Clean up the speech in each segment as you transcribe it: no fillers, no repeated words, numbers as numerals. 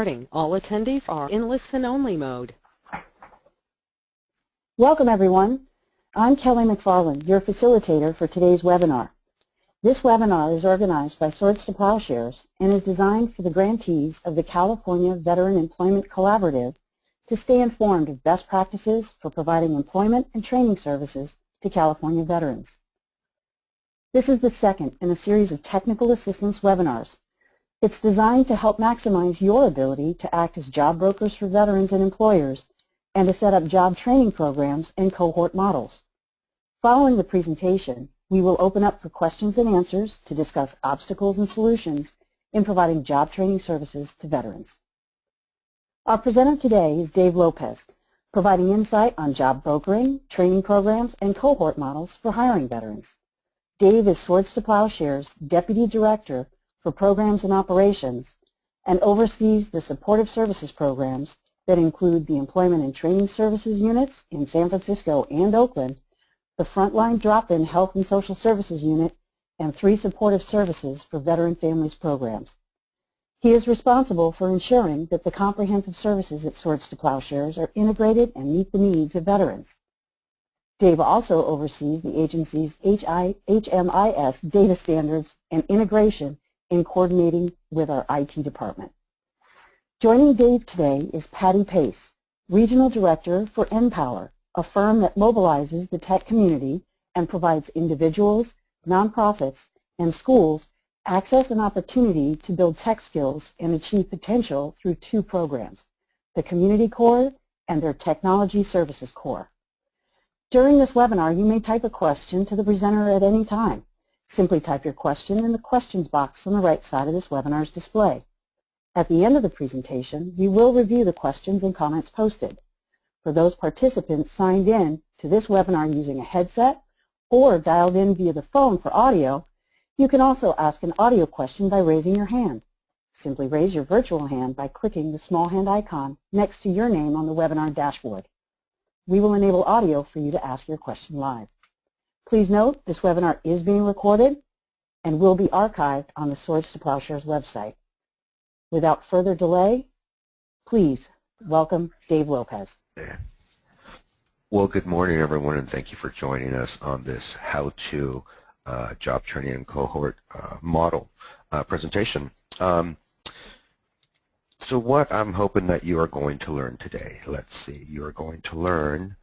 All attendees are in listen-only mode. Welcome, everyone. I'm Kelly McFarland, your facilitator for today's webinar. This webinar is organized by Swords to Plowshares and is designed for the grantees of the California Veteran Employment Collaborative to stay informed of best practices for providing employment and training services to California veterans. This is the second in a series of technical assistance webinars. It's designed to help maximize your ability to act as job brokers for veterans and employers and to set up job training programs and cohort models. Following the presentation, we will open up for questions and answers to discuss obstacles and solutions in providing job training services to veterans. Our presenter today is Dave Lopez, providing insight on job brokering, training programs, and cohort models for hiring veterans. Dave is Swords to Plowshares Deputy Director for Programs and Operations and oversees the supportive services programs that include the Employment and Training Services units in San Francisco and Oakland, the Frontline Drop-In Health and Social Services unit, and 3 supportive services for veteran families programs. He is responsible for ensuring that the comprehensive services at Swords to Plowshares are integrated and meet the needs of veterans. Dave also oversees the agency's HMIS data standards and integration in coordinating with our IT department. Joining Dave today is Patty Pace, Regional Director for Npower, a firm that mobilizes the tech community and provides individuals, nonprofits, and schools access and opportunity to build tech skills and achieve potential through 2 programs, the Community Core and their Technology Services Core. During this webinar, you may type a question to the presenter at any time. Simply type your question in the questions box on the right side of this webinar's display. At the end of the presentation, we will review the questions and comments posted. For those participants signed in to this webinar using a headset or dialed in via the phone for audio, you can also ask an audio question by raising your hand. Simply raise your virtual hand by clicking the small hand icon next to your name on the webinar dashboard. We will enable audio for you to ask your question live. Please note this webinar is being recorded and will be archived on the Swords to Plowshares website. Without further delay, please welcome Dave Lopez. Well, good morning, everyone, and thank you for joining us on this how-to job training and cohort model presentation. So what I'm hoping that you are going to learn today, let's see, you are going to learn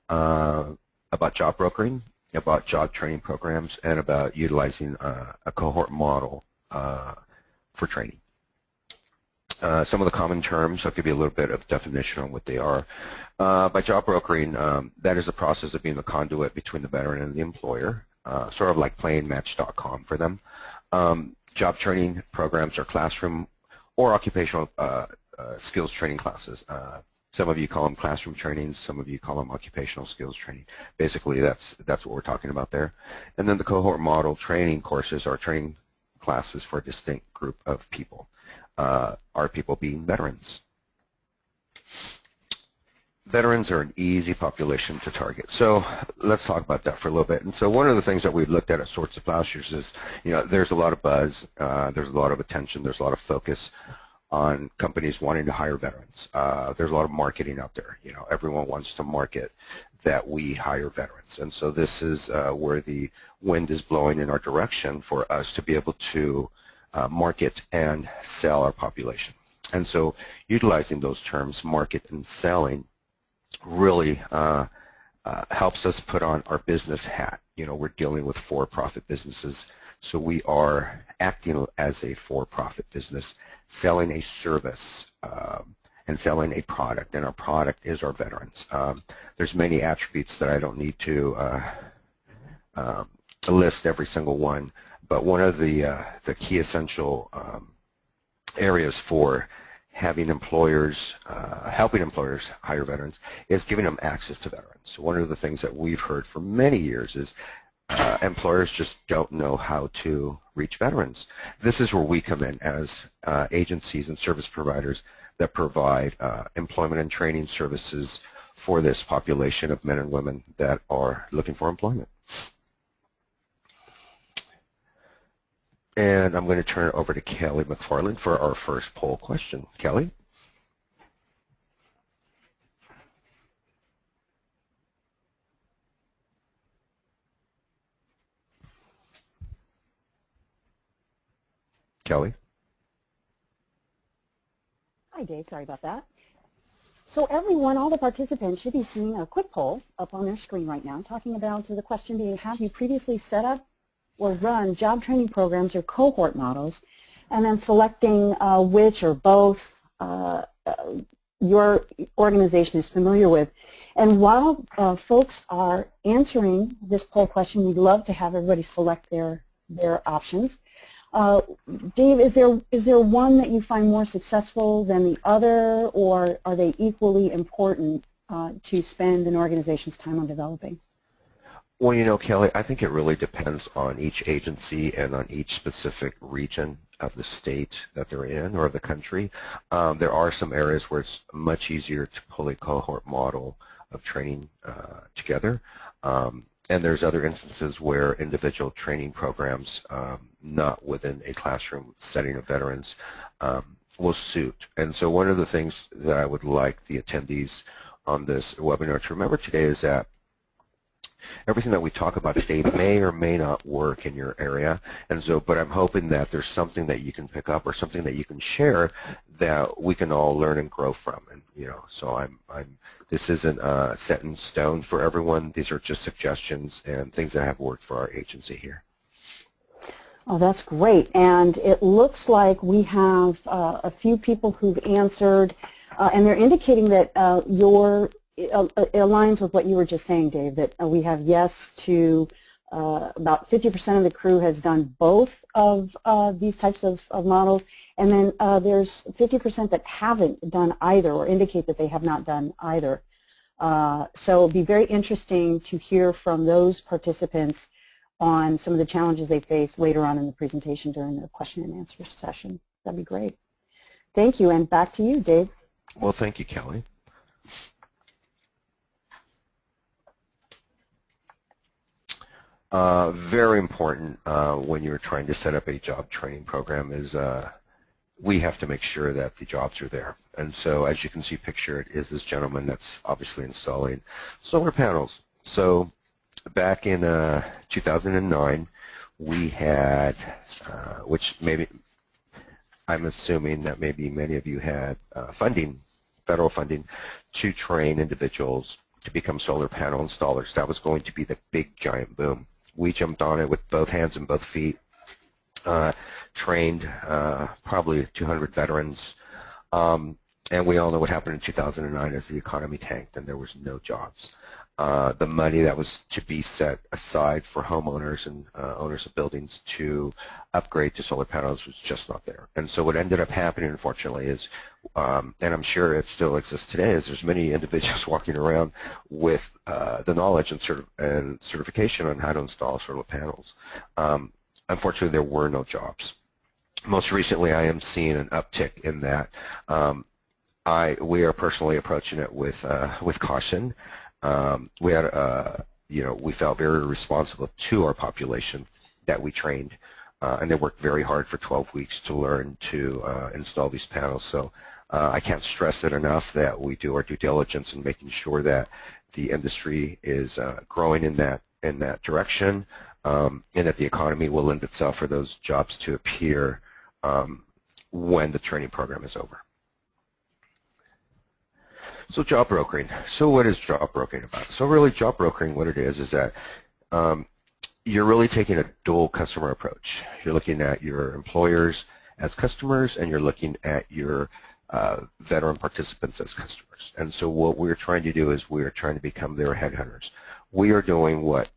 about job brokering, about job training programs, and about utilizing a cohort model for training. Some of the common terms, I'll give you a little bit of definition on what they are. By job brokering, that is the process of being the conduit between the veteran and the employer, sort of like playing Match.com for them. Job training programs are classroom or occupational skills training classes. Some of you call them classroom trainings, some of you call them occupational skills training. Basically, that's what we're talking about there. And then the cohort model training courses are training classes for a distinct group of people. Our people being veterans. Veterans are an easy population to target. So let's talk about that for a little bit. And so one of the things that we've looked at Swords to Plowshares is, there's a lot of buzz, there's a lot of attention, there's a lot of focus on companies wanting to hire veterans. There's a lot of marketing out there. Everyone wants to market that we hire veterans. And so this is where the wind is blowing in our direction for us to be able to market and sell our population. And so utilizing those terms, market and selling, really helps us put on our business hat. We're dealing with for-profit businesses, so we are acting as a for-profit business, selling a service and selling a product, and our product is our veterans. There's many attributes that I don't need to list every single one, but one of the key essential areas for having employers, helping employers hire veterans is giving them access to veterans. So one of the things that we've heard for many years is employers just don't know how to reach veterans. This is where we come in as agencies and service providers that provide employment and training services for this population of men and women that are looking for employment. And I'm going to turn it over to Kelly McFarland for our first poll question. Kelly? Kelly? Hi, Dave. Sorry about that. So everyone, all the participants should be seeing a quick poll up on their screen right now talking about the question being, have you previously set up or run job training programs or cohort models, and then selecting which or both your organization is familiar with. And while folks are answering this poll question, we'd love to have everybody select their options. Dave, is there one that you find more successful than the other, or are they equally important to spend an organization's time on developing? Well, you know, Kelly, I think it really depends on each agency and on each specific region of the state that they're in or of the country. There are some areas where it's much easier to pull a cohort model of training together. And there's other instances where individual training programs, not within a classroom setting of veterans, will suit. And so one of the things that I would like the attendees on this webinar to remember today is that everything that we talk about today may or may not work in your area, and so, but I'm hoping that there's something that you can pick up or something that you can share that we can all learn and grow from. And you know, so this isn't set in stone for everyone. These are just suggestions and things that have worked for our agency here. Oh, that's great. And it looks like we have a few people who've answered, and they're indicating that it aligns with what you were just saying, Dave, that we have yes to about 50% of the crew has done both of these types of models, and then there's 50% that haven't done either or indicate that they have not done either. So it'll be very interesting to hear from those participants on some of the challenges they face later on in the presentation during the question and answer session. That'd be great. Thank you, and back to you, Dave. Well, thank you, Kelly. Very important when you're trying to set up a job training program is we have to make sure that the jobs are there. And so as you can see pictured is this gentleman that's obviously installing solar panels. So back in 2009, we had, which maybe I'm assuming that maybe many of you had funding, federal funding, to train individuals to become solar panel installers. That was going to be the big giant boom. We jumped on it with both hands and both feet, trained probably 200 veterans, and we all know what happened in 2009 as the economy tanked and there was no jobs. The money that was to be set aside for homeowners and owners of buildings to upgrade to solar panels was just not there. And so what ended up happening, unfortunately, is, and I'm sure it still exists today, is there's many individuals walking around with the knowledge and certification on how to install solar panels. Unfortunately, there were no jobs. Most recently, I am seeing an uptick in that. We are personally approaching it with caution. We had, we felt very responsible to our population that we trained, and they worked very hard for 12 weeks to learn to install these panels. So I can't stress it enough that we do our due diligence in making sure that the industry is growing in that direction, and that the economy will lend itself for those jobs to appear when the training program is over. So job brokering. So what is job brokering about? So really job brokering, what it is that you're really taking a dual customer approach. You're looking at your employers as customers and you're looking at your veteran participants as customers. And so what we're trying to do is we're trying to become their headhunters. We are doing what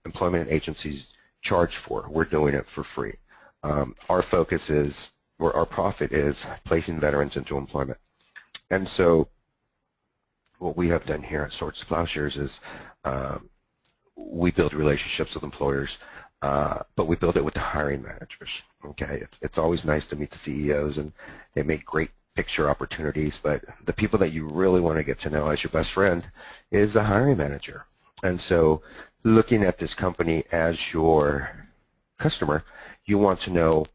employment agencies charge for. We're doing it for free. Our focus is, or our profit is placing veterans into employment. And so what we have done here at Swords to Plowshares is we build relationships with employers, but we build it with the hiring managers. Okay, it's always nice to meet the CEOs, and they make great picture opportunities, but the people that you really want to get to know as your best friend is the hiring manager. And so looking at this company as your customer, you want to know,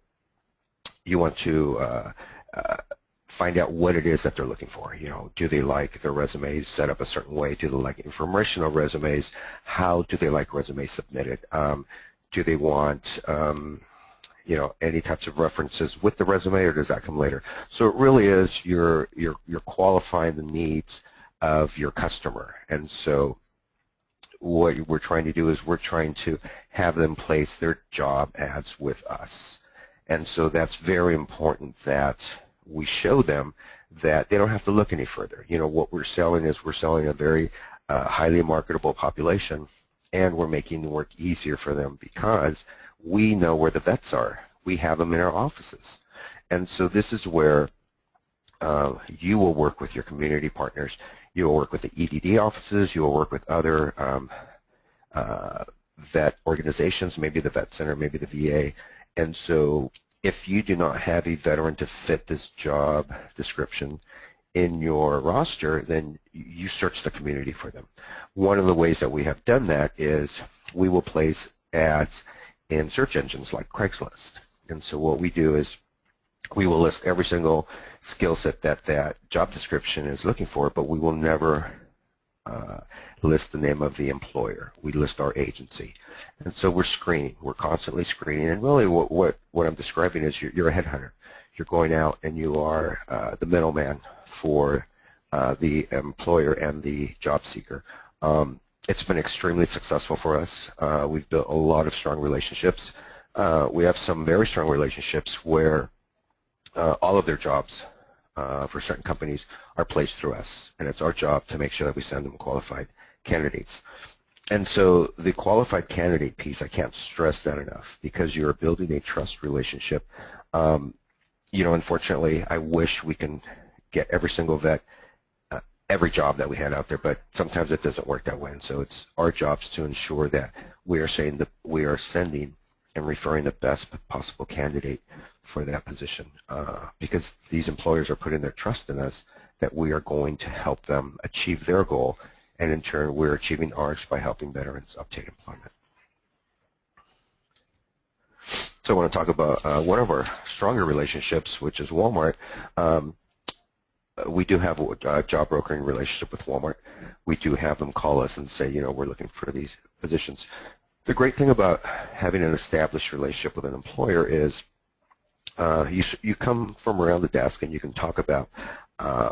you want to find out what it is that they're looking for. You know, do they like their resumes set up a certain way? Do they like informational resumes? How do they like resumes submitted? Do they want, any types of references with the resume, or does that come later? So it really is you're qualifying the needs of your customer. And so what we're trying to do is we're trying to have them place their job ads with us. And so that's very important that we show them that they don't have to look any further. What we're selling is we're selling a very highly marketable population, and we're making the work easier for them because we know where the vets are. We have them in our offices. And so this is where you will work with your community partners. You will work with the EDD offices. You will work with other vet organizations, maybe the vet center, maybe the VA. And so if you do not have a veteran to fit this job description in your roster, then you search the community for them. One of the ways that we have done that is we will place ads in search engines like Craigslist. And so what we do is we will list every single skill set that job description is looking for, but we will never list the name of the employer. We list our agency. And so we're screening. We're constantly screening. And really what I'm describing is you're a headhunter. You're going out and you are the middleman for the employer and the job seeker. It's been extremely successful for us. We've built a lot of strong relationships. We have some very strong relationships where all of their jobs for certain companies are placed through us, and it's our job to make sure that we send them qualified candidates. And so the qualified candidate piece, I can't stress that enough, because you're building a trust relationship. Unfortunately, I wish we can get every single vet every job that we had out there, but sometimes it doesn't work that way. And so it's our jobs to ensure that we are saying that we are sending and referring the best possible candidate for that position, because these employers are putting their trust in us that we are going to help them achieve their goal, and in turn we're achieving ours by helping veterans obtain employment. So I want to talk about one of our stronger relationships, which is Walmart. We do have a job brokering relationship with Walmart. We do have them call us and say, we're looking for these positions. The great thing about having an established relationship with an employer is you come from around the desk and you can talk about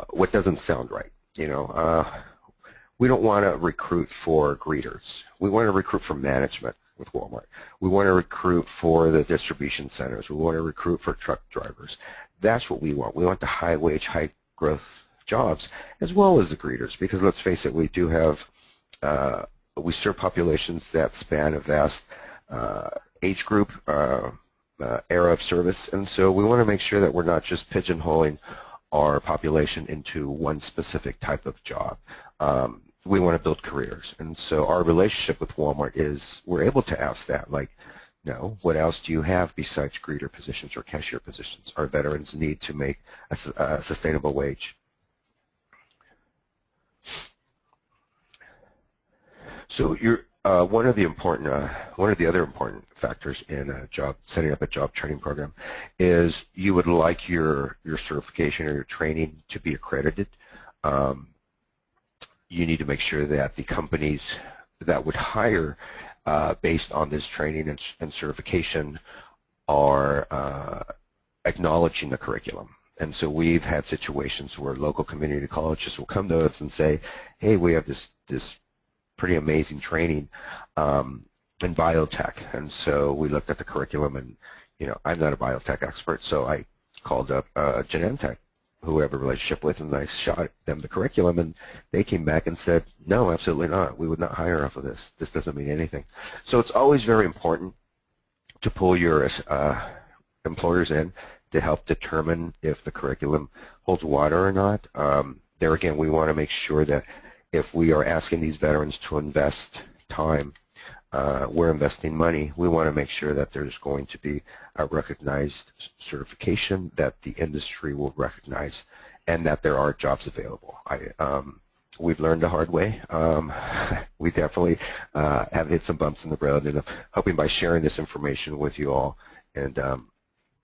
what doesn't sound right. We don't want to recruit for greeters. We want to recruit for management with Walmart. We want to recruit for the distribution centers. We want to recruit for truck drivers. That's what we want. We want the high-wage, high-growth jobs as well as the greeters, because let's face it, we do have we serve populations that span a vast age group, era of service, and so we want to make sure that we're not just pigeonholing our population into one specific type of job. We want to build careers, and so our relationship with Walmart is we're able to ask that, like, no, what else do you have besides greeter positions or cashier positions? Our veterans need to make a sustainable wage. So you're one of the other important factors in setting up a job training program is you would like your certification or your training to be accredited. You need to make sure that the companies that would hire based on this training and certification are acknowledging the curriculum. And so we've had situations where local community colleges will come to us and say, hey, we have this pretty amazing training in biotech. And so we looked at the curriculum, and I'm not a biotech expert, so I called up Genentech, who we have a relationship with, and I shot them the curriculum, and they came back and said, no, absolutely not. We would not hire off of this. This doesn't mean anything. So it's always very important to pull your employers in to help determine if the curriculum holds water or not. There again, we want to make sure that if we are asking these veterans to invest time, we're investing money, we want to make sure that there's going to be a recognized certification that the industry will recognize, and that there are jobs available. We've learned the hard way. We definitely have hit some bumps in the road, and I'm hoping by sharing this information with you all, and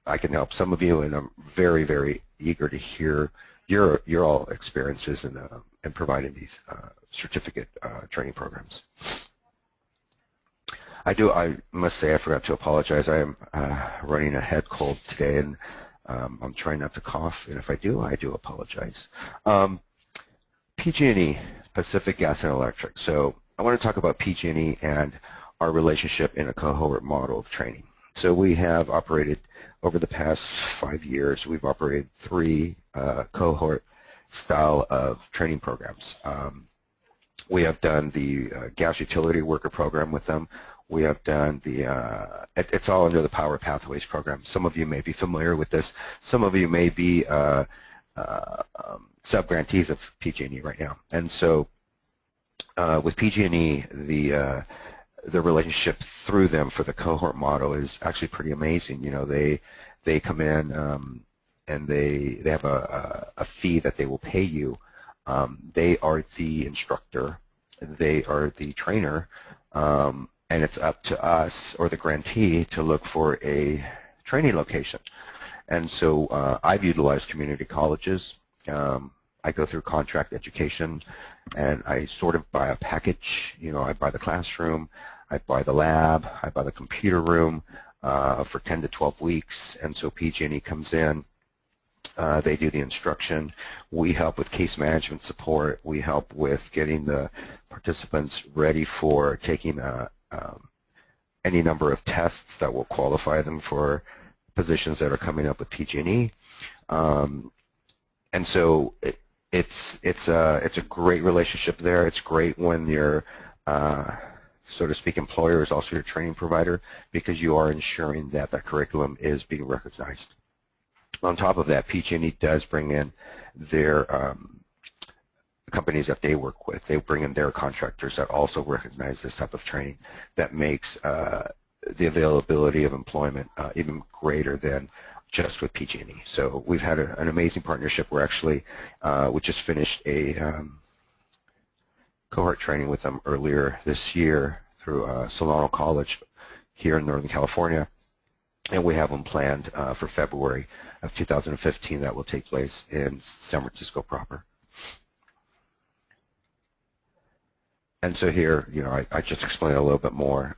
I can help some of you, and I'm very, very eager to hear your all experiences in providing these certificate training programs. I must say I forgot to apologize. I am running a head cold today, and I'm trying not to cough, and if I do apologize. PG&E, Pacific Gas and Electric. So I want to talk about PG&E and our relationship in a cohort model of training. So we have operated over the past 5 years, we've operated 3 cohort style of training programs. We have done the gas utility worker program with them. We have done the, it's all under the Power Pathways program. Some of you may be familiar with this. Some of you may be sub-grantees of PG&E right now. And so with PG&E, the relationship through them for the cohort model is actually pretty amazing. You know, they come in and they have a fee that they will pay you. They are the instructor, they are the trainer, and it's up to us or the grantee to look for a training location. And so I've utilized community colleges. I go through contract education, and I sort of buy a package. You know, I buy the classroom, I buy the lab, I buy the computer room for 10 to 12 weeks, and so PG&E comes in. They do the instruction. We help with case management support. We help with getting the participants ready for taking any number of tests that will qualify them for positions that are coming up with PG&E. And so it's a great relationship there. It's great when your so to speak employer is also your training provider, because you are ensuring that that curriculum is being recognized. On top of that, PG&E does bring in their companies that they work with. They bring in their contractors that also recognize this type of training. That makes the availability of employment even greater than just with PG&E. So we've had an amazing partnership. We're actually, we just finished a cohort training with them earlier this year through Solano College here in Northern California, and we have them planned for February of 2015 that will take place in San Francisco proper. And so here, you know, I just explained a little bit more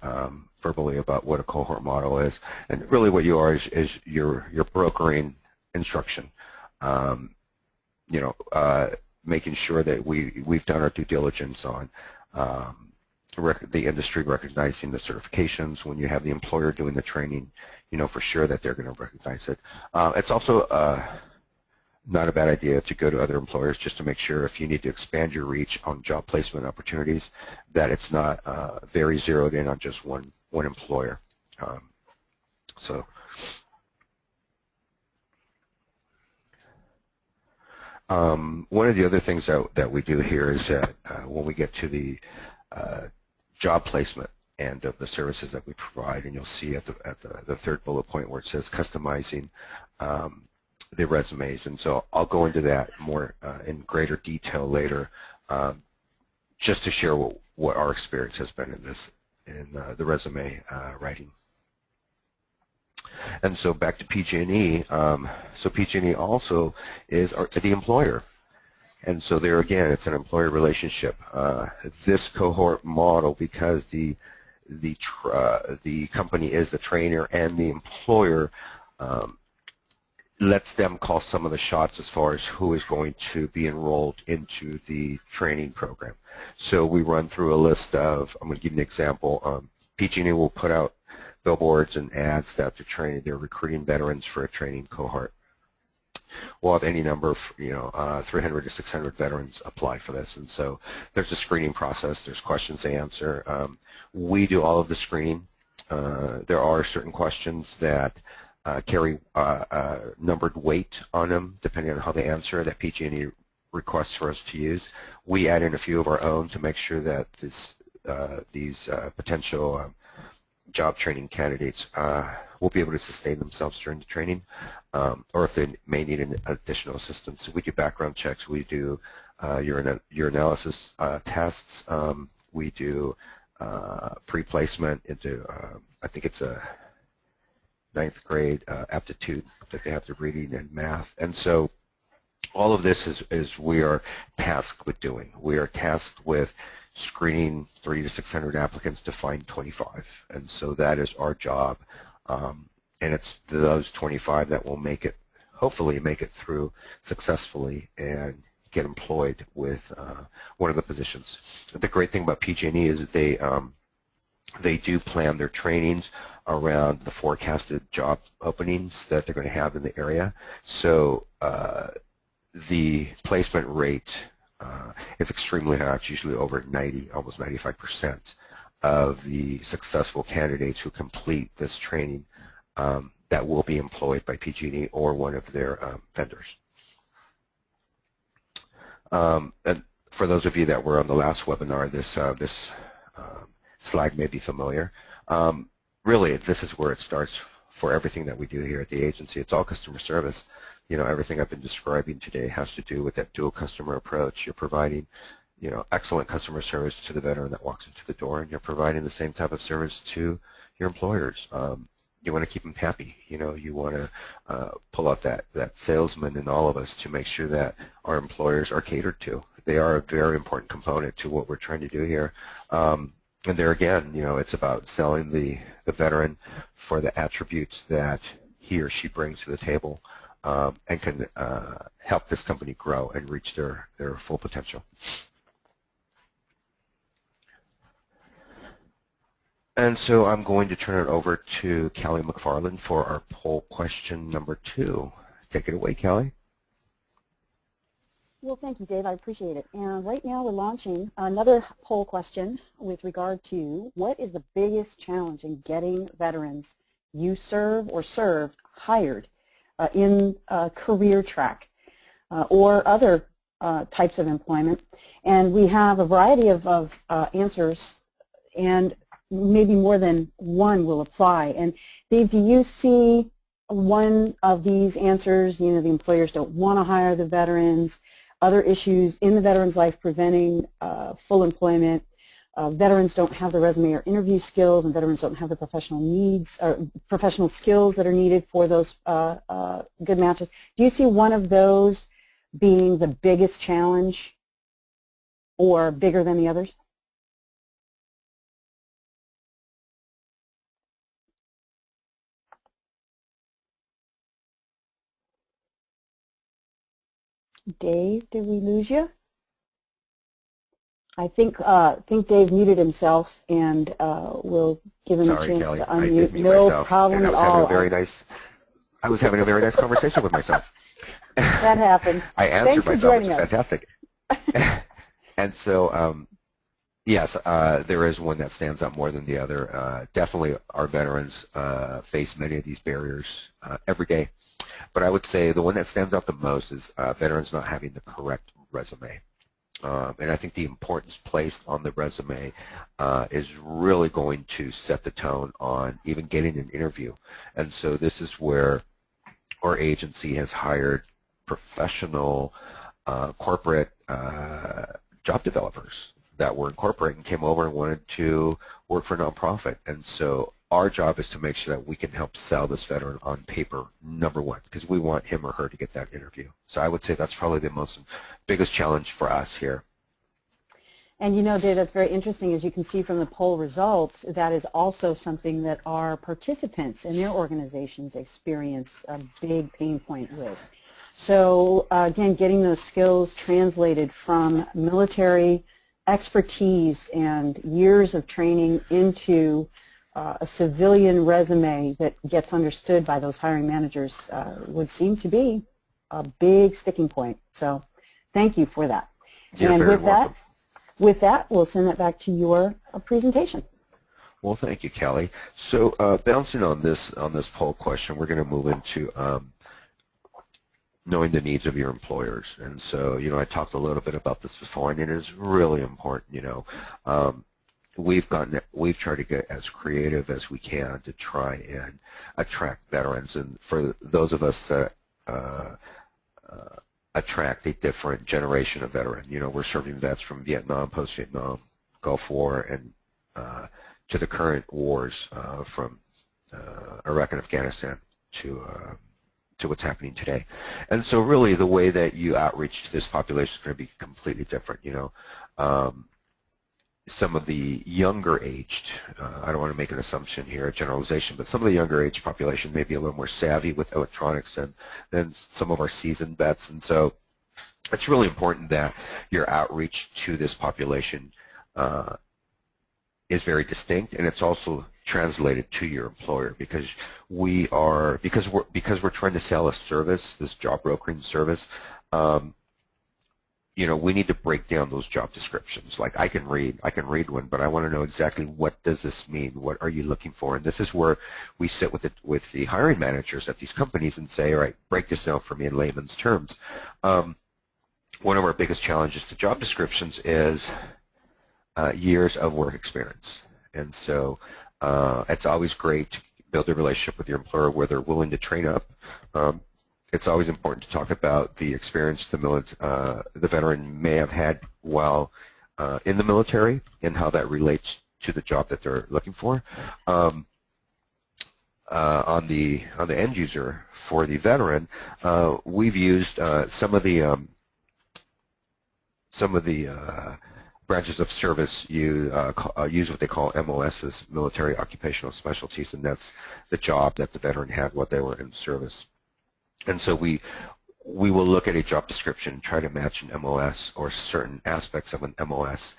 verbally about what a cohort model is, and really what you are is you're brokering instruction. You know, making sure that we've done our due diligence on the industry recognizing the certifications. When you have the employer doing the training, you know for sure that they're going to recognize it. It's also not a bad idea to go to other employers just to make sure, if you need to expand your reach on job placement opportunities, that it's not very zeroed in on just one employer. One of the other things that we do here is that when we get to the job placement and of the services that we provide, and you'll see at the third bullet point where it says customizing the resumes, and so I'll go into that more in greater detail later, just to share what our experience has been in the resume writing. And so back to PG&E. So PG&E also is the employer, and so there again, it's an employer relationship. This cohort model, because the company is the trainer and the employer, lets them call some of the shots as far as who is going to be enrolled into the training program. So we run through a list of, I'm going to give you an example. PG&E will put out billboards and ads that they're recruiting veterans for a training cohort. We'll have any number of, 300 to 600 veterans apply for this, and so there's a screening process. There's questions to answer. We do all of the screening. There are certain questions that carry numbered weight on them, depending on how they answer, that PG&E requests for us to use. We add in a few of our own to make sure that these potential job training candidates will be able to sustain themselves during the training, or if they may need an additional assistance. So we do background checks. We do urinalysis tests. We do pre-placement into, I think it's a 9th grade aptitude that they have to reading and math. And so all of this is we are tasked with doing. We are tasked with screening 300 to 600 applicants to find 25. And so that is our job. And it's those 25 that will make it, hopefully make it through successfully and get employed with one of the positions. The great thing about PG&E is that they do plan their trainings around the forecasted job openings that they're going to have in the area. So the placement rate is extremely high. It's usually over 90, almost 95% of the successful candidates who complete this training that will be employed by PG&E or one of their vendors. And for those of you that were on the last webinar, this slide may be familiar. Really, this is where it starts for everything that we do here at the agency. It's all customer service. You know, everything I've been describing today has to do with that dual customer approach. You're providing, you know, excellent customer service to the veteran that walks into the door, and you're providing the same type of service to your employers. You want to keep them happy. You know, you want to pull out that salesman in all of us to make sure that our employers are catered to. They are a very important component to what we're trying to do here. And there again, you know, it's about selling the veteran for the attributes that he or she brings to the table and can help this company grow and reach their full potential. And so I'm going to turn it over to Callie McFarland for our poll question number 2. Take it away, Callie. Well, thank you, Dave. I appreciate it. And right now we're launching another poll question with regard to what is the biggest challenge in getting veterans you serve or served hired in a career track or other types of employment. And we have a variety of answers, and maybe more than one will apply. And Dave, do you see one of these answers? You know, the employers don't want to hire the veterans, other issues in the veteran's life preventing full employment, veterans don't have the resume or interview skills, and veterans don't have the professional needs or professional skills that are needed for those good matches. Do you see one of those being the biggest challenge or bigger than the others? Dave, did we lose you? I think Dave muted himself, and we'll give him a chance Kelly, to unmute. No myself, problem at all. I was having a very nice conversation with myself. That happens. I answered myself, which is fantastic. And so, yes, there is one that stands out more than the other. Definitely our veterans face many of these barriers every day. But I would say the one that stands out the most is veterans not having the correct resume. And I think the importance placed on the resume is really going to set the tone on even getting an interview. And so this is where our agency has hired professional corporate job developers that were incorporated and came over and wanted to work for a nonprofit. And so our job is to make sure that we can help sell this veteran on paper, number one, because we want him or her to get that interview. So I would say that's probably the biggest challenge for us here. And you know, Dave, that's very interesting. As you can see from the poll results, that is also something that our participants in their organizations experience a big pain point with. So again, getting those skills translated from military expertise and years of training into a civilian resume that gets understood by those hiring managers would seem to be a big sticking point. So thank you for that. You're and very welcome. With that, we'll send that back to your presentation. Well, thank you, Kelly. So bouncing on this poll question, we're going to move into knowing the needs of your employers. And so, you know, I talked a little bit about this before, and it is really important, you know. We've tried to get as creative as we can to try and attract veterans, and for those of us that attract a different generation of veteran, you know, we're serving vets from Vietnam, post-Vietnam, Gulf War, and to the current wars from Iraq and Afghanistan to what's happening today. And so really the way that you outreach to this population is going to be completely different, you know. some of the younger aged, I don't want to make an assumption here, a generalization, but some of the younger age population may be a little more savvy with electronics than some of our seasoned vets. And so it's really important that your outreach to this population is very distinct, and it's also translated to your employer, because we're trying to sell a service, this job brokering service. We need to break down those job descriptions. Like I can read one, but I want to know exactly what does this mean? What are you looking for? And this is where we sit with the hiring managers at these companies and say, all right, break this down for me in layman's terms. One of our biggest challenges to job descriptions is years of work experience. And so it's always great to build a relationship with your employer where they're willing to train up. It's always important to talk about the experience the veteran may have had while in the military and how that relates to the job that they're looking for. On the end user for the veteran, we've used some of the branches of service use what they call MOSs, military occupational specialties, and that's the job that the veteran had while they were in service. And so we will look at a job description and try to match an MOS or certain aspects of an MOS,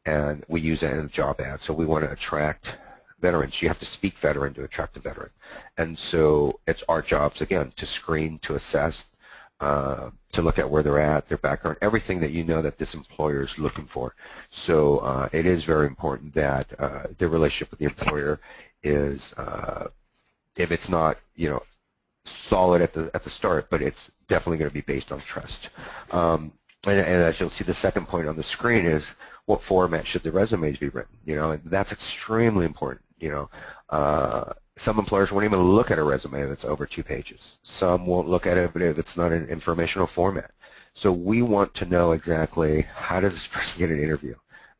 and we use that in a job ad. So we want to attract veterans. You have to speak veteran to attract a veteran. And so it's our jobs, again, to screen, to assess, to look at where they're at, their background, everything that you know that this employer is looking for. So it is very important that the relationship with the employer is, if it's not, solid at the start, but it's definitely going to be based on trust. And as you'll see, the second point on the screen is what format should the resumes be written. And that's extremely important. Some employers won't even look at a resume if it's over 2 pages. Some won't look at it if it's not an informational format. So we want to know exactly how does this person get an interview,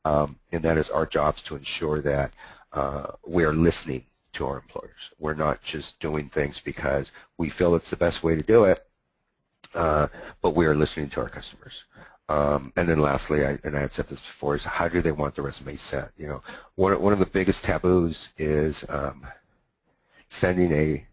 and that is our jobs to ensure that we are listening to our employers. We're not just doing things because we feel it's the best way to do it, but we are listening to our customers. And then lastly, I had said this before, is how do they want the resume sent? One of the biggest taboos is sending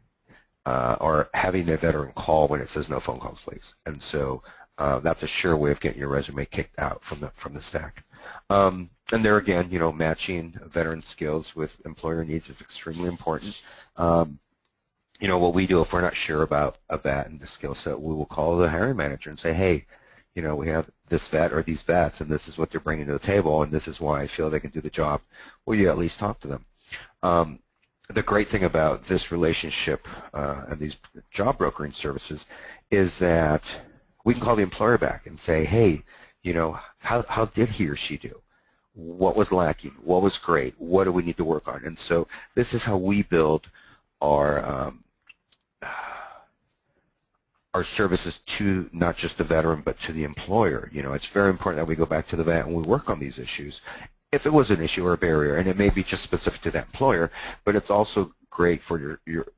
or having a veteran call when it says no phone calls, please. And so that's a sure way of getting your resume kicked out from the stack. And there again, matching veteran skills with employer needs is extremely important. What we do if we're not sure about a vet and the skill set, we will call the hiring manager and say, hey, we have this vet or these vets, and this is what they're bringing to the table, and this is why I feel they can do the job. Will you at least talk to them? The great thing about this relationship and these job brokering services is that we can call the employer back and say, hey, how did he or she do? What was lacking? What was great? What do we need to work on? And so this is how we build our services to not just the veteran but to the employer. It's very important that we go back to the vet and we work on these issues. If it was an issue or a barrier, and it may be just specific to that employer, but it's also great for your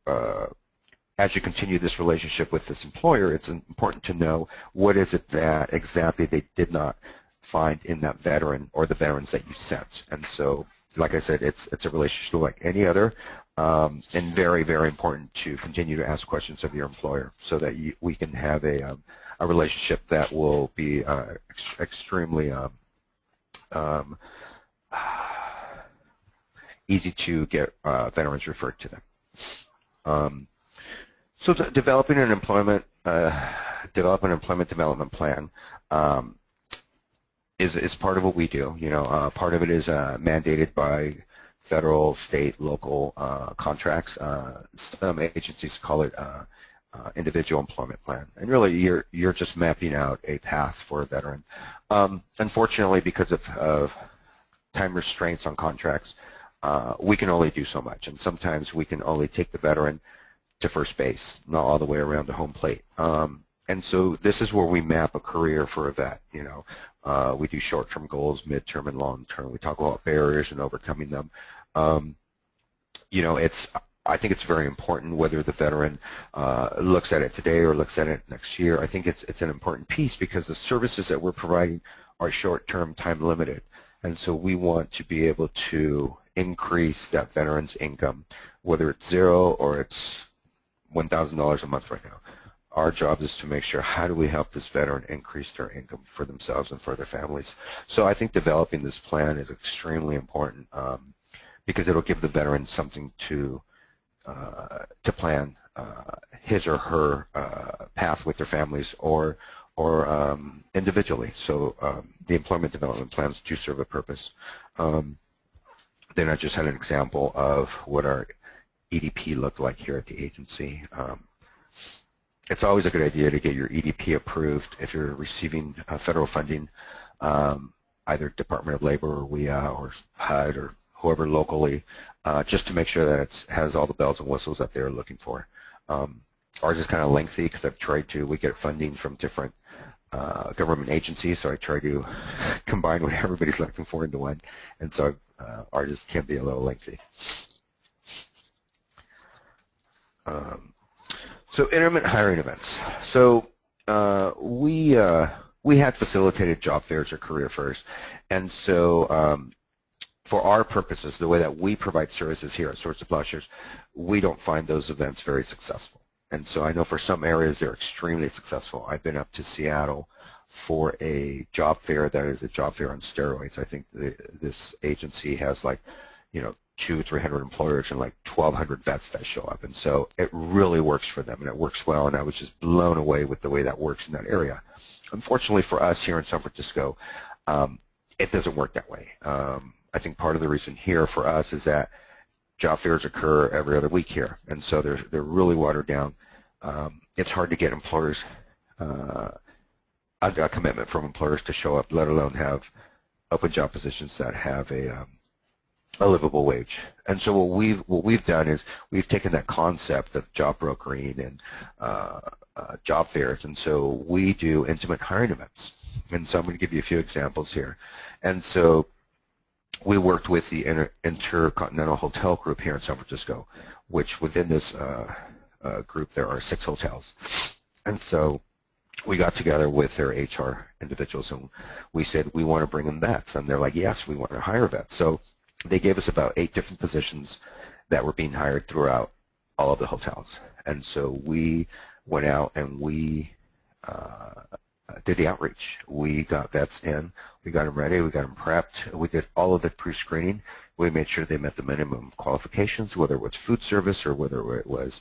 as you continue this relationship with this employer, it's important to know what is it that exactly they did not find in that veteran or the veterans that you sent. And so, like I said, it's a relationship like any other, and very, very important to continue to ask questions of your employer so that we can have a relationship that will be extremely easy to get veterans referred to them. So developing an employment development plan is part of what we do. Part of it is mandated by federal, state, local contracts. Some agencies call it individual employment plan, and really you're just mapping out a path for a veteran. Unfortunately, because of time restraints on contracts, we can only do so much, and sometimes we can only take the veteran to first base, not all the way around to home plate. And so this is where we map a career for a vet. We do short-term goals, mid-term, and long-term. We talk about barriers and overcoming them. I think it's very important whether the veteran looks at it today or looks at it next year. I think it's an important piece because the services that we're providing are short-term, time-limited. And so we want to be able to increase that veteran's income, whether it's zero or it's $1,000 a month right now. Our job is to make sure, how do we help this veteran increase their income for themselves and for their families? So I think developing this plan is extremely important because it'll give the veteran something to plan his or her path with their families or individually. So the employment development plans do serve a purpose. Then I just had an example of what our EDP looked like here at the agency. It's always a good idea to get your EDP approved if you're receiving federal funding, either Department of Labor or WIA or HUD or whoever locally, just to make sure that it has all the bells and whistles that they're looking for. Ours is kind of lengthy because we get funding from different government agencies, so I try to combine what everybody's looking for into one, and so ours just can be a little lengthy. So intermittent hiring events. So we had facilitated job fairs or career fairs, and so for our purposes, the way that we provide services here at Swords to Plowshares, we don't find those events very successful. And so I know for some areas they're extremely successful. I've been up to Seattle for a job fair that is a job fair on steroids. I think this agency has 200 or 300 employers and 1,200 vets that show up. And so it really works for them, and it works well, and I was just blown away with the way that works in that area. Unfortunately for us here in San Francisco, it doesn't work that way. I think part of the reason here for us is that job fairs occur every other week here, and so they're really watered down. It's hard to get employers, a commitment from employers to show up, let alone have open job positions that have a livable wage. And so what we've done is we've taken that concept of job brokering and job fairs, and so we do intimate hiring events. And so I'm going to give you a few examples here. And so we worked with the Intercontinental Hotel Group here in San Francisco, which within this group there are 6 hotels. And so we got together with their HR individuals, and we said, we want to bring in vets. And they're like, yes, we want to hire vets. So they gave us about 8 different positions that were being hired throughout all of the hotels. And so we went out and we did the outreach. We got vets in, we got them ready, we got them prepped, we did all of the pre-screening. We made sure they met the minimum qualifications, whether it was food service or whether it was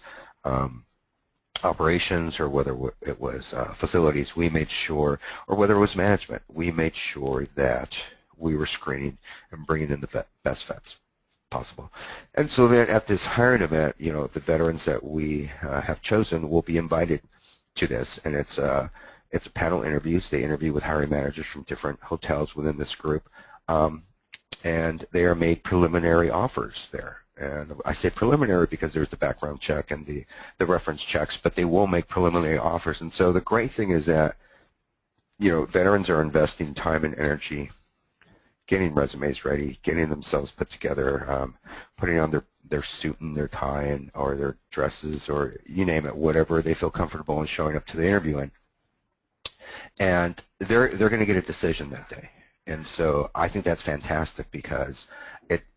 operations or whether it was facilities. We made sure, or whether it was management, we made sure that we were screening and bringing in the best vets possible. And so then at this hiring event, the veterans that we have chosen will be invited to this, and it's a panel interviews. They interview with hiring managers from different hotels within this group, and they are made preliminary offers there. And I say preliminary because there's the background check and the reference checks, but they will make preliminary offers. And so the great thing is that, veterans are investing time and energy getting resumes ready, getting themselves put together, putting on their suit and their tie or their dresses or you name it, whatever they feel comfortable in showing up to the interview in. And they're going to get a decision that day. And so I think that's fantastic because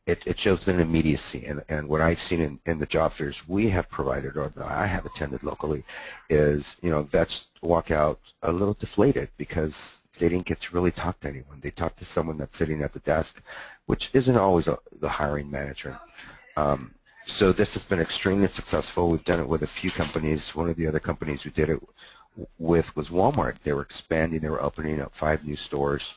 it shows an immediacy. And what I've seen in the job fairs we have provided or that I have attended locally is, vets walk out a little deflated because they didn't get to really talk to anyone. They talked to someone that's sitting at the desk, which isn't always the hiring manager. So this has been extremely successful. We've done it with a few companies. One of the other companies we did it with was Walmart. They were expanding. They were opening up 5 new stores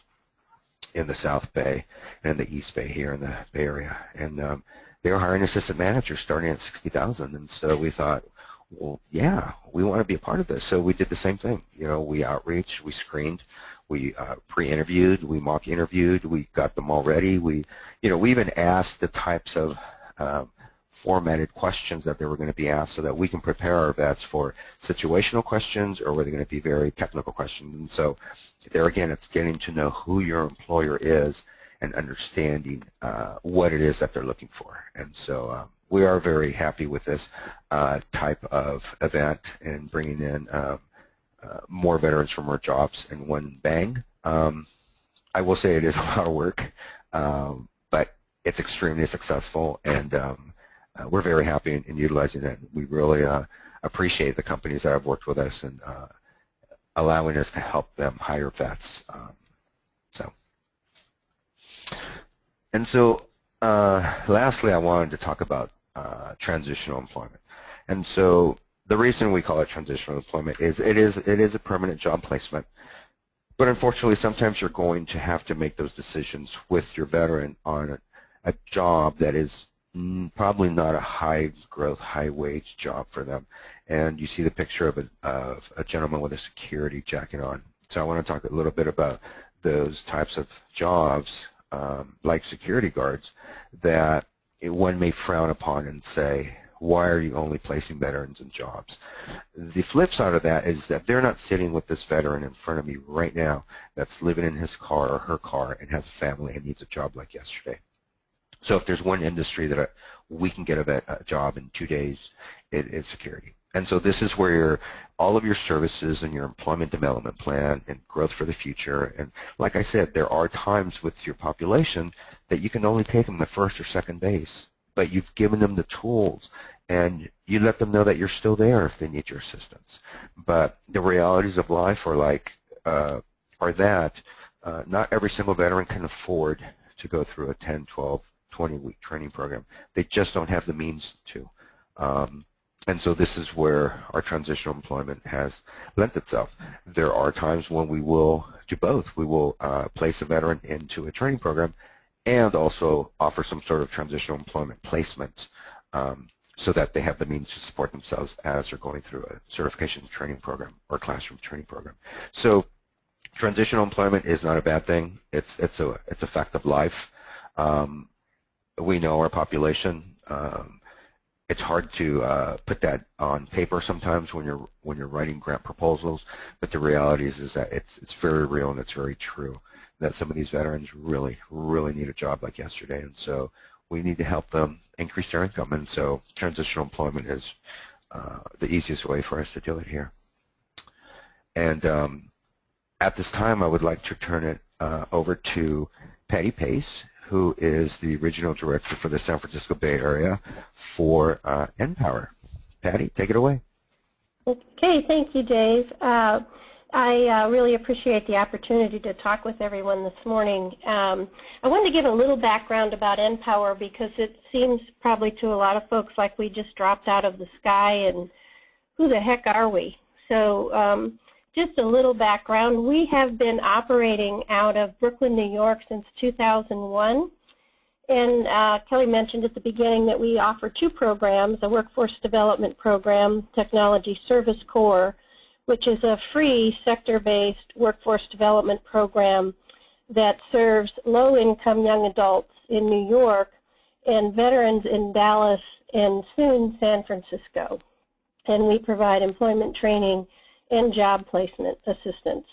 in the South Bay and the East Bay here in the Bay Area. And they were hiring assistant managers starting at $60,000. And so we thought, well, yeah, we want to be a part of this. So we did the same thing. We outreached, we screened, we pre-interviewed, we mock interviewed, we got them all ready. We even asked the types of formatted questions that they were going to be asked so that we can prepare our vets for situational questions or were they going to be very technical questions. And so there again, it's getting to know who your employer is and understanding what it is that they're looking for. And so we are very happy with this type of event and bringing in more veterans from more jobs in one bang. I will say it is a lot of work. but it's extremely successful, and we're very happy in utilizing it. We really appreciate the companies that have worked with us and allowing us to help them hire vets. So lastly, I wanted to talk about transitional employment. And so the reason we call it transitional employment is it is a permanent job placement. But unfortunately, sometimes you're going to have to make those decisions with your veteran on a job that is probably not a high-growth, high-wage job for them. And you see the picture of a gentleman with a security jacket on. So I want to talk a little bit about those types of jobs, like security guards, that one may frown upon and say, why are you only placing veterans in jobs? The flip side of that is that they're not sitting with this veteran in front of me right now that's living in his car or her car and has a family and needs a job like yesterday. So if there's one industry that we can get a job in 2 days, it's security. And so this is where all of your services and your employment development plan and growth for the future, and like I said, there are times with your population that you can only take them to first or second base, but you've given them the tools and you let them know that you're still there if they need your assistance. But the realities of life are that not every single veteran can afford to go through a 10, 12, 20-week training program. They just don't have the means to. And so this is where our transitional employment has lent itself. There are times when we will do both. We will place a veteran into a training program and also offer some sort of transitional employment placement so that they have the means to support themselves as they're going through a certification training program or classroom training program. So transitional employment is not a bad thing. It's a fact of life. We know our population. It's hard to put that on paper sometimes when you're writing grant proposals, but the reality is that it's very real and it's very true that some of these veterans really need a job like yesterday, and so we need to help them increase their income, and so transitional employment is the easiest way for us to do it here. And at this time, I would like to turn it over to Patty Pace, who is the Regional Director for the San Francisco Bay Area for Npower. Patty, take it away. Okay, thank you, Dave. I really appreciate the opportunity to talk with everyone this morning. I wanted to give a little background about Npower because it seems probably to a lot of folks like we just dropped out of the sky and who the heck are we? So just a little background. We have been operating out of Brooklyn, New York since 2001. And Kelly mentioned at the beginning that we offer two programs, a workforce development program, Technology Service Corps, which is a free sector-based workforce development program that serves low-income young adults in New York and veterans in Dallas and soon San Francisco. And we provide employment training and job placement assistance.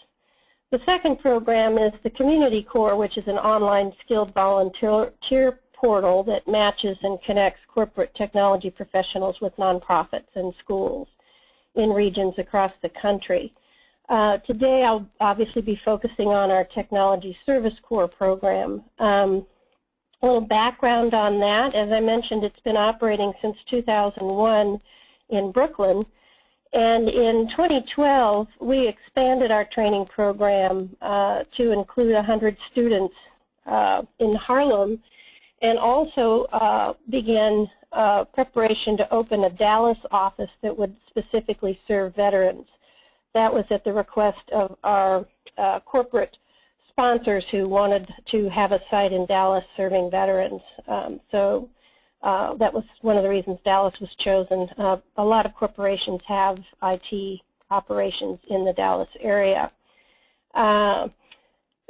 The second program is the Community Corps, which is an online skilled volunteer portal that matches and connects corporate technology professionals with nonprofits and schools in regions across the country. Today I'll obviously be focusing on our Technology Service Corps program. A little background on that. As I mentioned, it's been operating since 2001 in Brooklyn. And in 2012, we expanded our training program to include 100 students in Harlem, and also began preparation to open a Dallas office that would specifically serve veterans. That was at the request of our corporate sponsors who wanted to have a site in Dallas serving veterans. That was one of the reasons Dallas was chosen. A lot of corporations have IT operations in the Dallas area.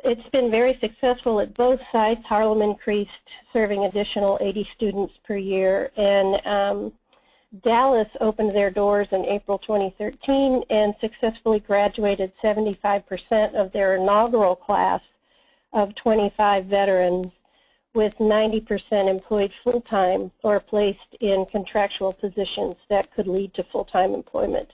It's been very successful at both sites. Harlem increased, serving additional 80 students per year, and Dallas opened their doors in April 2013 and successfully graduated 75% of their inaugural class of 25 veterans, with 90% employed full-time or placed in contractual positions that could lead to full-time employment.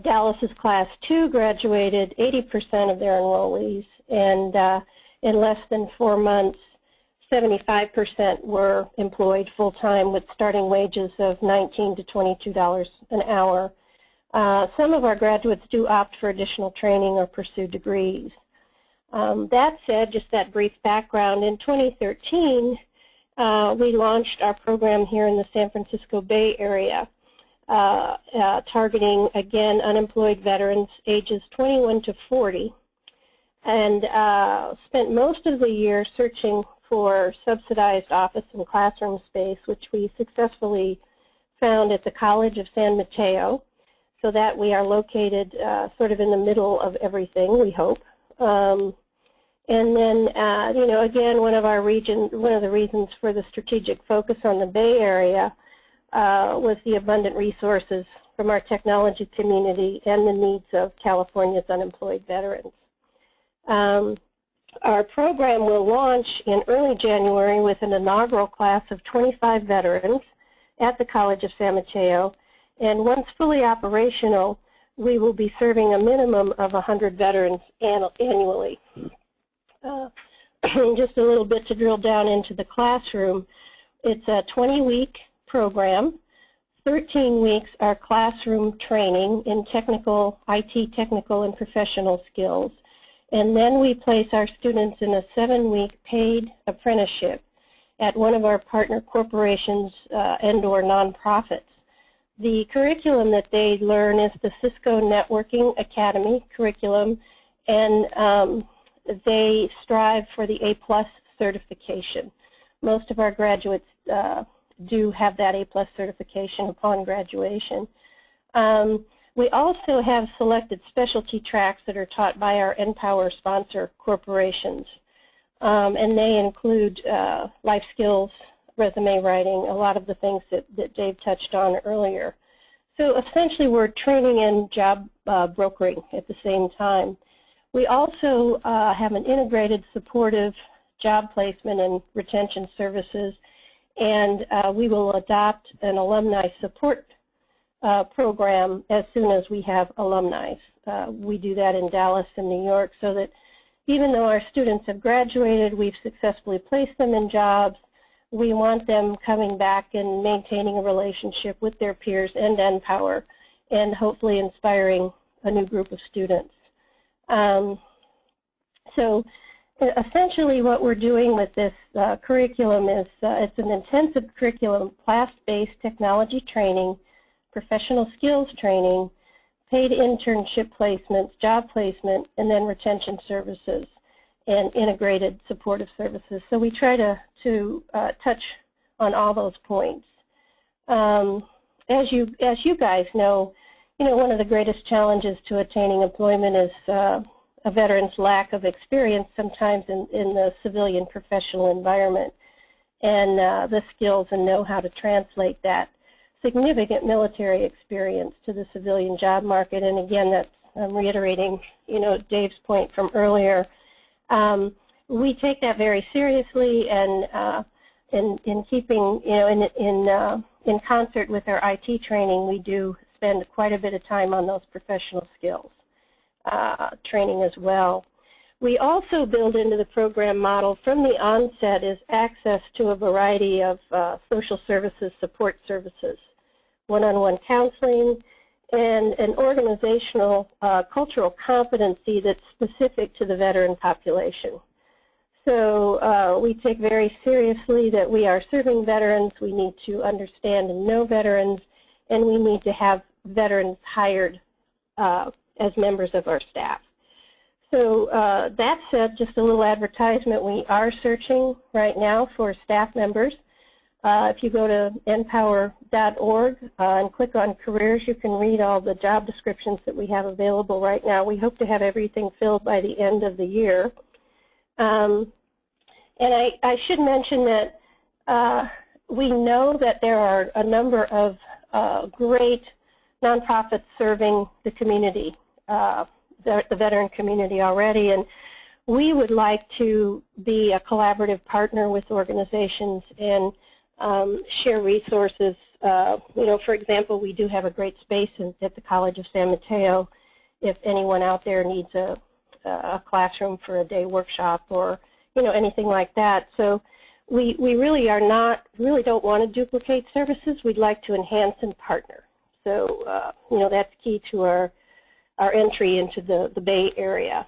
Dallas's Class 2 graduated 80% of their enrollees, and in less than 4 months, 75% were employed full-time with starting wages of $19 to $22 an hour. Some of our graduates do opt for additional training or pursue degrees. That said, just that brief background, in 2013, we launched our program here in the San Francisco Bay Area, targeting, again, unemployed veterans ages 21 to 40, and spent most of the year searching for subsidized office and classroom space, which we successfully found at the College of San Mateo, so that we are located sort of in the middle of everything, we hope. And then, you know, again, one of the reasons for the strategic focus on the Bay Area was the abundant resources from our technology community and the needs of California's unemployed veterans. Our program will launch in early January with an inaugural class of 25 veterans at the College of San Mateo, and once fully operational, we will be serving a minimum of 100 veterans annually. Just a little bit to drill down into the classroom. It's a 20-week program. 13 weeks are classroom training in IT technical and professional skills. And then we place our students in a 7-week paid apprenticeship at one of our partner corporations and/or nonprofits. The curriculum that they learn is the Cisco Networking Academy curriculum, and they strive for the A+ certification. Most of our graduates do have that A+ certification upon graduation. We also have selected specialty tracks that are taught by our Npower sponsor corporations, and they include life skills, resume writing, a lot of the things that Dave touched on earlier. So essentially we're training in job brokering at the same time. We also have an integrated supportive job placement and retention services, and we will adopt an alumni support program as soon as we have alumni. We do that in Dallas and New York, so that even though our students have graduated, we've successfully placed them in jobs, we want them coming back and maintaining a relationship with their peers and Npower, and hopefully inspiring a new group of students. So essentially what we're doing with this curriculum is it's an intensive curriculum, class-based technology training, professional skills training, paid internship placements, job placement, and then retention services and integrated supportive services. So we try to touch on all those points. As you guys know, one of the greatest challenges to attaining employment is a veteran's lack of experience sometimes in the civilian professional environment, and the skills and know-how to translate that significant military experience to the civilian job market. And again, that's I'm reiterating, Dave's point from earlier. We take that very seriously, and in keeping, in concert with our IT training, we do spend quite a bit of time on those professional skills training as well. We also build into the program model from the onset is access to a variety of social services, support services, one-on-one counseling, and an organizational cultural competency that's specific to the veteran population. So we take very seriously that we are serving veterans. We need to understand and know veterans, and we need to have veterans hired as members of our staff. So that said, just a little advertisement, we are searching right now for staff members. If you go to npower.org and click on careers, you can read all the job descriptions that we have available right now. We hope to have everything filled by the end of the year. And I should mention that we know that there are a number of great nonprofits serving the community, the veteran community already, and we would like to be a collaborative partner with organizations and share resources. For example, we do have a great space at the College of San Mateo. If anyone out there needs a classroom for a day workshop or anything like that. So we really don't want to duplicate services. We'd like to enhance and partner. So that's key to our entry into the Bay Area.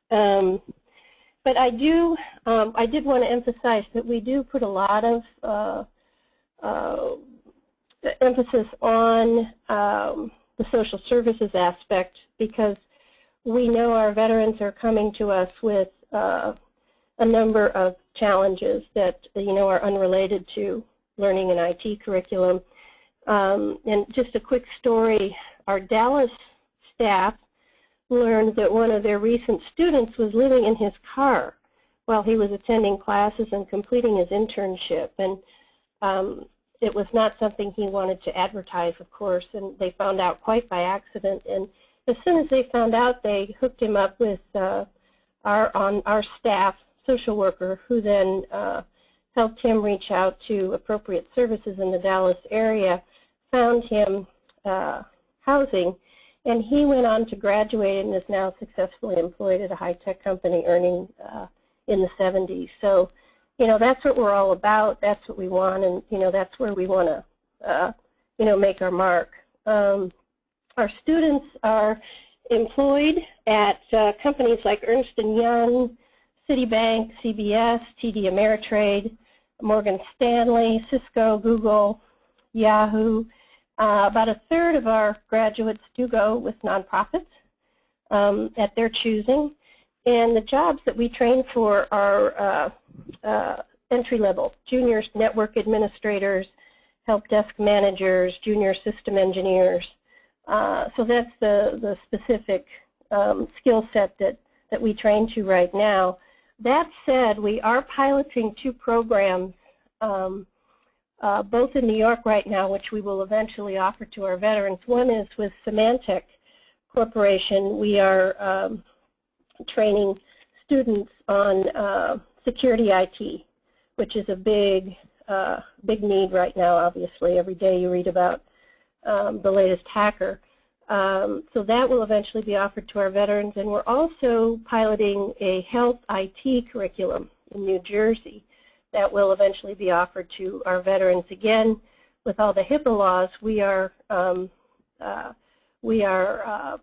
But I did want to emphasize that we do put a lot of emphasis on the social services aspect, because we know our veterans are coming to us with a number of challenges that are unrelated to learning an IT curriculum. And just a quick story, our Dallas staff learned that one of their recent students was living in his car while he was attending classes and completing his internship. And it was not something he wanted to advertise, of course, and they found out quite by accident. And as soon as they found out, they hooked him up with our staff social worker, who then helped him reach out to appropriate services in the Dallas area, found him housing, and he went on to graduate and is now successfully employed at a high-tech company, earning in the 70s. So, that's what we're all about. That's what we want, and that's where we want to, make our mark. Our students are employed at companies like Ernst & Young, Citibank, CBS, TD Ameritrade, Morgan Stanley, Cisco, Google, Yahoo. About a third of our graduates do go with nonprofits at their choosing. And the jobs that we train for are entry-level, junior network administrators, help desk managers, junior system engineers. So that's the specific skill set that we train to right now. That said, we are piloting 2 programs, both in New York right now, which we will eventually offer to our veterans. One is with Symantec Corporation. We are training students on security IT, which is a big need right now, obviously. Every day you read about the latest hacker. So that will eventually be offered to our veterans. And we're also piloting a health IT curriculum in New Jersey that will eventually be offered to our veterans. Again, with all the HIPAA laws, we are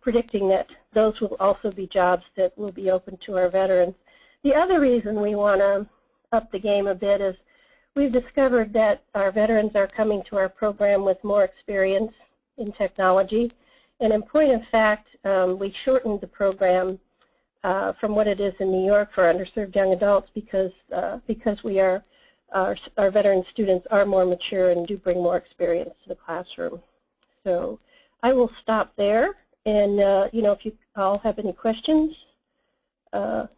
predicting that those will also be jobs that will be open to our veterans. The other reason we want to up the game a bit is we've discovered that our veterans are coming to our program with more experience in technology. And in point of fact, we shortened the program from what it is in New York for underserved young adults because we are our veteran students are more mature and do bring more experience to the classroom. So I will stop there, and if you all have any questions,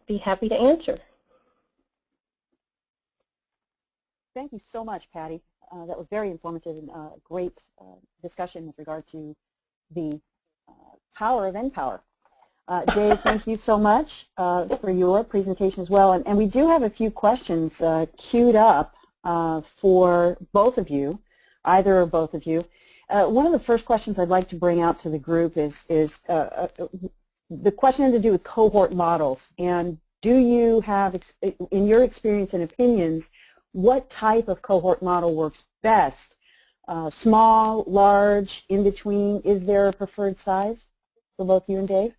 be happy to answer. Thank you so much, Patty. That was very informative and great discussion with regard to the power of Npower. Dave, thank you so much for your presentation as well. And we do have a few questions queued up for both of you, either or both of you. One of the first questions I'd like to bring out to the group is the question to do with cohort models. And do you have, in your experience and opinions, what type of cohort model works best? Small, large, in between? Is there a preferred size for both you and Dave?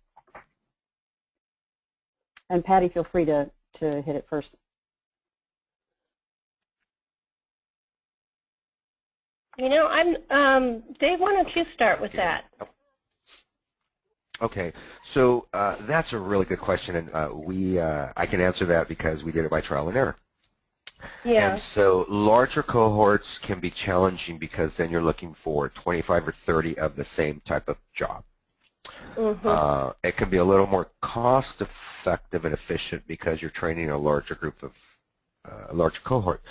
And Patty, feel free to hit it first. Dave, why don't you start with that? Okay, so that's a really good question, and I can answer that because we did it by trial and error. Yeah. And so larger cohorts can be challenging because then you're looking for 25 or 30 of the same type of job. Mm-hmm. It can be a little more cost-effective and efficient because you're training a larger group of a larger cohort.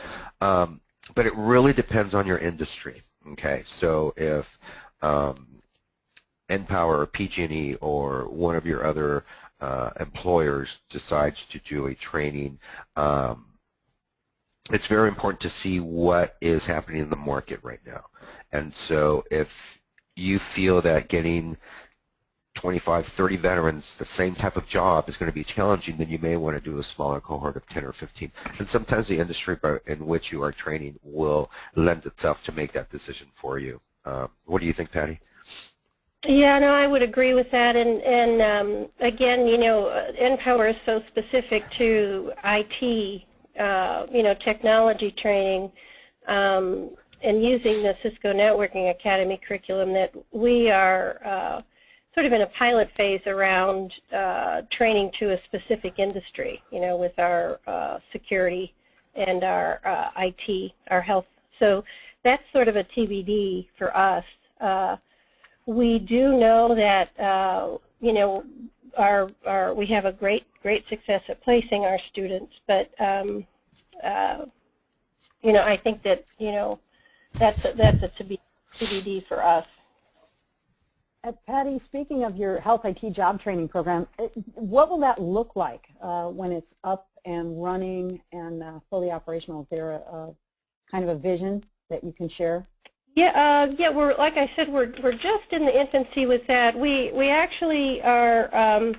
But it really depends on your industry. Okay, so if Npower or PG&E or one of your other employers decides to do a training, it's very important to see what is happening in the market right now. And so if you feel that getting 25, 30 veterans, the same type of job is going to be challenging, then you may want to do a smaller cohort of 10 or 15. And sometimes the industry in which you are training will lend itself to make that decision for you. What do you think, Patty? Yeah, no, I would agree with that. And again, you know, Npower is so specific to IT, you know, technology training, and using the Cisco Networking Academy curriculum that we are sort of in a pilot phase around training to a specific industry, you know, with our security and our IT, our health. So that's sort of a TBD for us. We do know that, you know, we have a great success at placing our students, but, you know, I think that, you know, that's a TBD for us. Patty, speaking of your health IT job training program, what will that look like when it's up and running and fully operational? Is there a kind of a vision that you can share? Yeah, yeah. We're, like I said, we're just in the infancy with that. We actually are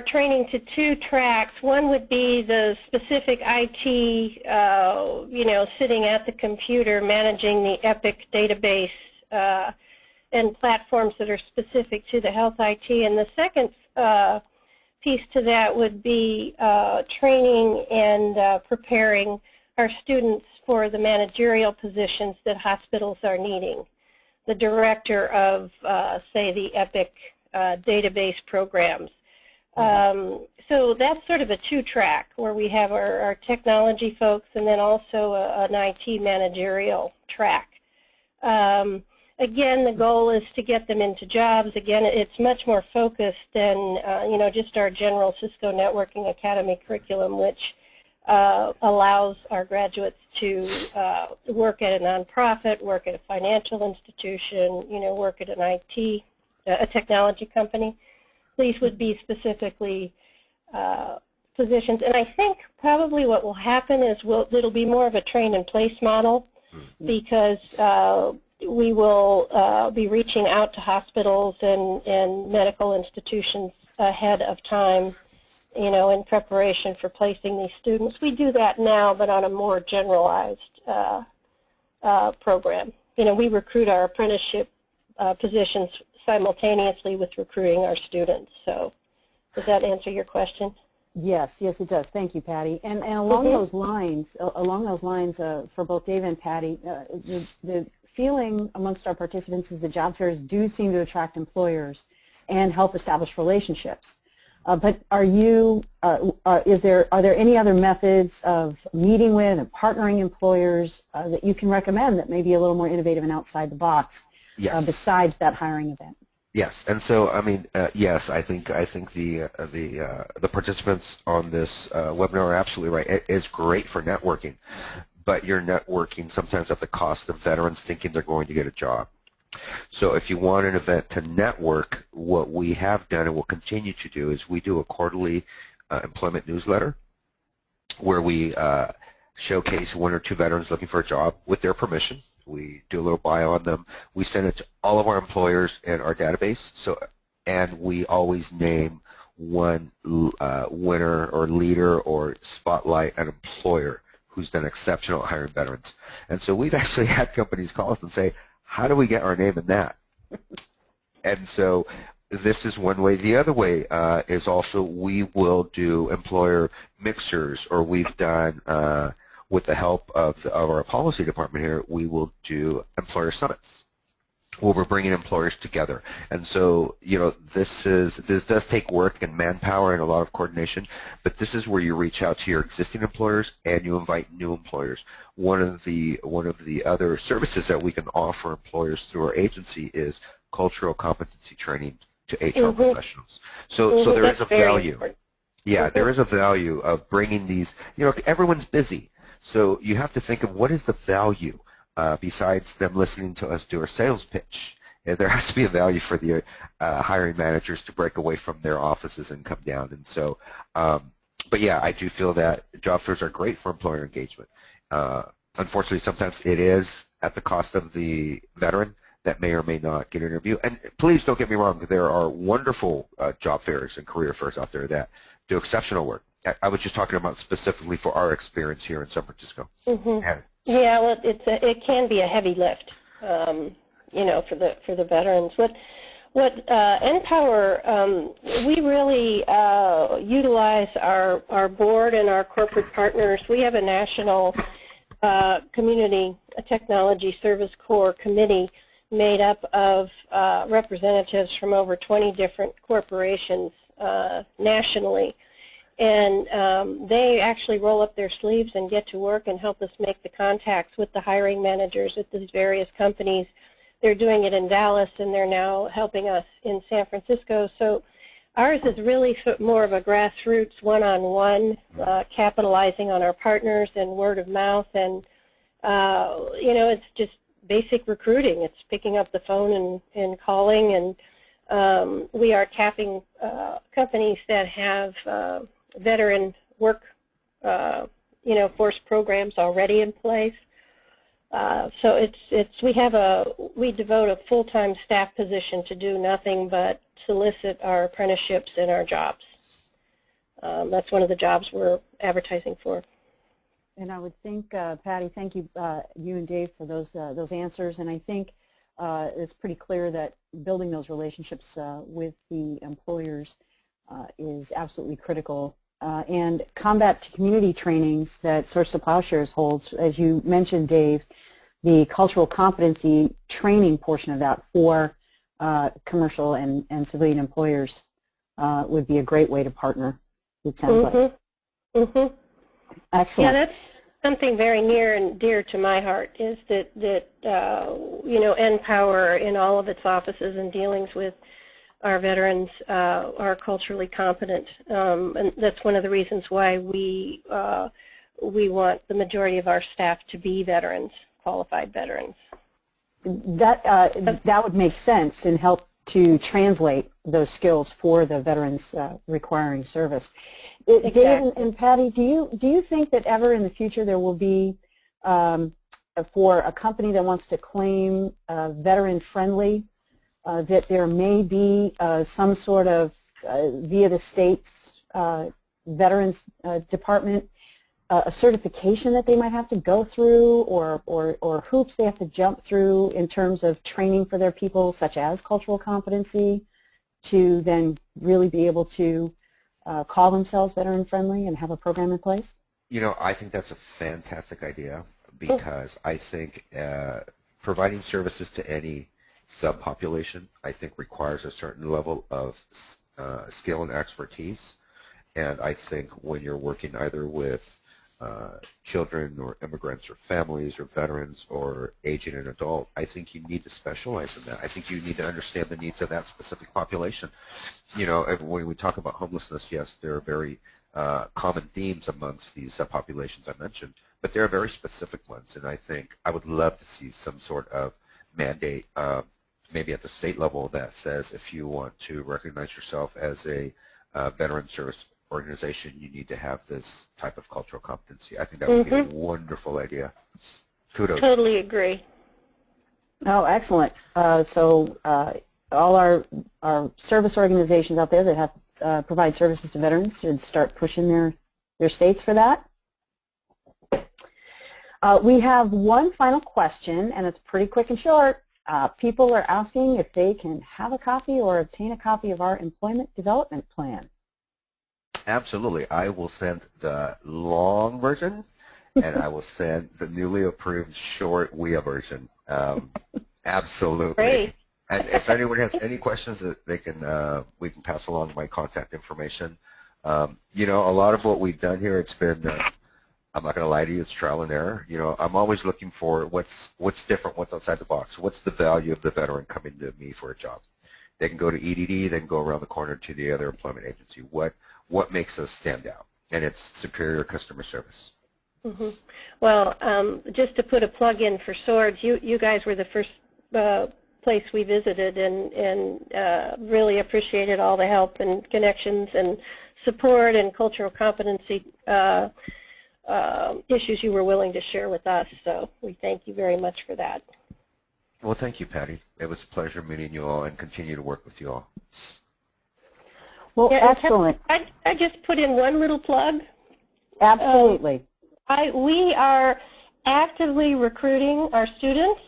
training to 2 tracks. One would be the specific IT, you know, sitting at the computer managing the EPIC database and platforms that are specific to the health IT. And the second piece to that would be training and preparing our students for the managerial positions that hospitals are needing. The director of, say, the EPIC database programs. So that's sort of a 2-track where we have our technology folks and then also an IT managerial track. Again, the goal is to get them into jobs. Again, it's much more focused than, you know, just our general Cisco Networking Academy curriculum, which allows our graduates to work at a nonprofit, work at a financial institution, you know, work at an IT, a technology company. These would be specifically positions. And I think probably what will happen is it'll be more of a train and place model, because we will be reaching out to hospitals and medical institutions ahead of time, you know, in preparation for placing these students. We do that now, but on a more generalized program. You know, we recruit our apprenticeship positions simultaneously with recruiting our students. So does that answer your question? Yes, yes, it does. Thank you, Patty. And along those lines, for both Dave and Patty, the feeling amongst our participants is that job fairs do seem to attract employers and help establish relationships. But are there any other methods of meeting with and partnering employers that you can recommend that may be a little more innovative and outside the box? Yes. Besides that hiring event? Yes, and so I mean, yes, I think the participants on this webinar are absolutely right. It's great for networking, but you're networking sometimes at the cost of veterans thinking they're going to get a job. So if you want an event to network, what we have done and will continue to do is we do a quarterly employment newsletter where we showcase 1 or 2 veterans looking for a job with their permission. We do a little bio on them. We send it to all of our employers in our database. And we always name one winner or leader or spotlight an employer who's done exceptional at hiring veterans. And so we've actually had companies call us and say, how do we get our name in that? And so this is one way. The other way is also we will do employer mixers, or we've done with the help of our policy department here, we will do employer summits where we're bringing employers together. And so, you know, this does take work and manpower and a lot of coordination, but this is where you reach out to your existing employers and you invite new employers. One of the other services that we can offer employers through our agency is cultural competency training to HR professionals. So there is a value. Yeah, there is a value of bringing these, you know, everyone's busy. So you have to think of what is the value besides them listening to us do our sales pitch. And there has to be a value for the hiring managers to break away from their offices and come down. And so, but yeah, I do feel that job fairs are great for employer engagement. Unfortunately, sometimes it is at the cost of the veteran. that may or may not get an interview. And please don't get me wrong, there are wonderful job fairs and career fairs out there that do exceptional work. I was just talking about specifically for our experience here in San Francisco. Mm-hmm. Yeah, well, it can be a heavy lift, you know, for the veterans. What Npower, we really utilize our board and our corporate partners. We have a national community technology service corps committee made up of representatives from over 20 different corporations nationally. And they actually roll up their sleeves and get to work and help us make the contacts with the hiring managers at these various companies. They're doing it in Dallas, and they're now helping us in San Francisco. So ours is really more of a grassroots, one-on-one, capitalizing on our partners and word of mouth. And, you know, it's just basic recruiting. It's picking up the phone and calling. And we are tapping companies that have veteran work, you know, force programs already in place. So we devote a full-time staff position to do nothing but solicit our apprenticeships and our jobs. That's one of the jobs we're advertising for. And I would think, Patty, thank you, you and Dave, for those answers. And I think it's pretty clear that building those relationships with the employers is absolutely critical. And combat to community trainings that Swords to Plowshares holds, as you mentioned, Dave, the cultural competency training portion of that for commercial and civilian employers would be a great way to partner, it sounds like. Mm-hmm. Excellent. Yeah, that's something very near and dear to my heart, is that you know, Npower in all of its offices and dealings with our veterans are culturally competent, and that's one of the reasons why we want the majority of our staff to be veterans, qualified veterans. That would make sense and help to translate those skills for the veterans requiring service. Exactly. Dave and Patty, do you think that ever in the future there will be, for a company that wants to claim veteran-friendly, that there may be some sort of, via the state's Veterans Department, a certification that they might have to go through, or hoops they have to jump through in terms of training for their people, such as cultural competency, to then really be able to call themselves veteran-friendly and have a program in place? You know, I think that's a fantastic idea, because I think providing services to any subpopulation, I think, requires a certain level of skill and expertise. And I think when you're working either with children or immigrants or families or veterans or aging and adult, I think you need to specialize in that. I think you need to understand the needs of that specific population. You know, when we talk about homelessness, yes, there are very common themes amongst these subpopulations I mentioned, but there are very specific ones. And I think I would love to see some sort of mandate, maybe at the state level, that says if you want to recognize yourself as a veteran service organization, you need to have this type of cultural competency. I think that would be a wonderful idea. Kudos. Totally agree. Oh, excellent. So all our service organizations out there that have provide services to veterans should start pushing their states for that. We have one final question, and it's pretty quick and short. People are asking if they can have a copy or obtain a copy of our employment development plan. Absolutely. I will send the long version, and I will send the newly approved short WIA version. Absolutely. Great. And if anyone has any questions, that they can, we can pass along my contact information. You know, a lot of what we've done here, it's been, I'm not going to lie to you, it's trial and error. You know, I'm always looking for what's different, what's outside the box. What's the value of the veteran coming to me for a job? They can go to EDD, they can go around the corner to the other employment agency. What makes us stand out? And it's superior customer service. Mm-hmm. Well, just to put a plug in for Swords, you guys were the first place we visited, and really appreciated all the help and connections and support and cultural competency issues you were willing to share with us. So we thank you very much for that. Well, thank you, Patty. It was a pleasure meeting you all and continue to work with you all. Well, Yeah, excellent. I just put in one little plug. Absolutely. We are actively recruiting our students,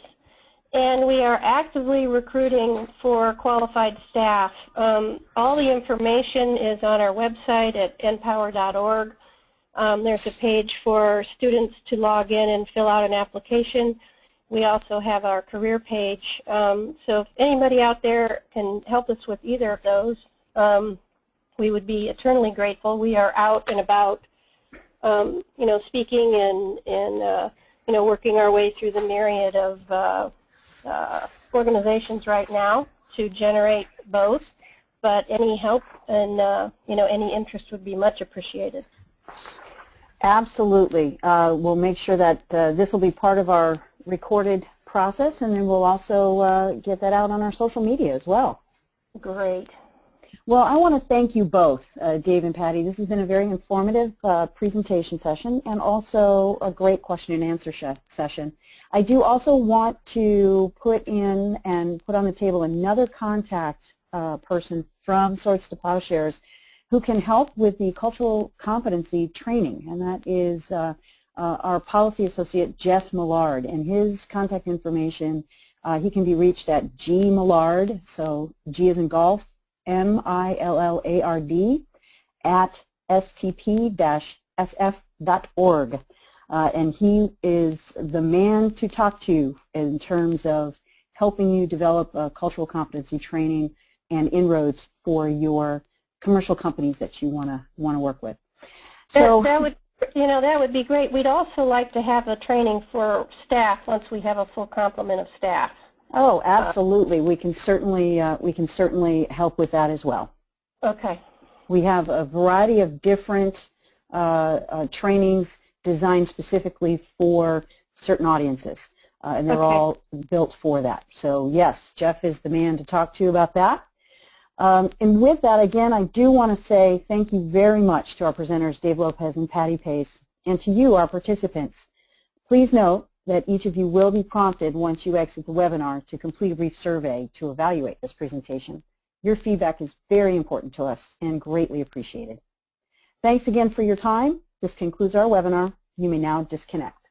and we are actively recruiting for qualified staff. All the information is on our website at npower.org. There's a page for students to log in and fill out an application. We also have our career page. So if anybody out there can help us with either of those, we would be eternally grateful. We are out and about, speaking and working our way through the myriad of organizations right now to generate both. But any help and any interest would be much appreciated. Absolutely. We'll make sure that this will be part of our recorded process, and then we'll also get that out on our social media as well. Great. Well, I want to thank you both, Dave and Patty. This has been a very informative presentation session and also a great question and answer session. I do also want to put in and put on the table another contact person from Swords to Plowshares who can help with the cultural competency training, and that is our policy associate, Jeff Millard, and his contact information, he can be reached at gmillard, so G as in golf, M-I-L-L-A-R-D, at stp-sf.org. And he is the man to talk to in terms of helping you develop cultural competency training and inroads for your commercial companies that you want to work with. So that would be great. We'd also like to have a training for staff once we have a full complement of staff. Oh, absolutely. We can certainly help with that as well. Okay. We have a variety of different trainings designed specifically for certain audiences, and they're all built for that. So yes, Jeff is the man to talk to about that. And with that, again, I do want to say thank you very much to our presenters, Dave Lopez and Patty Pace, and to you, our participants. Please note that each of you will be prompted once you exit the webinar to complete a brief survey to evaluate this presentation. Your feedback is very important to us and greatly appreciated. Thanks again for your time. This concludes our webinar. You may now disconnect.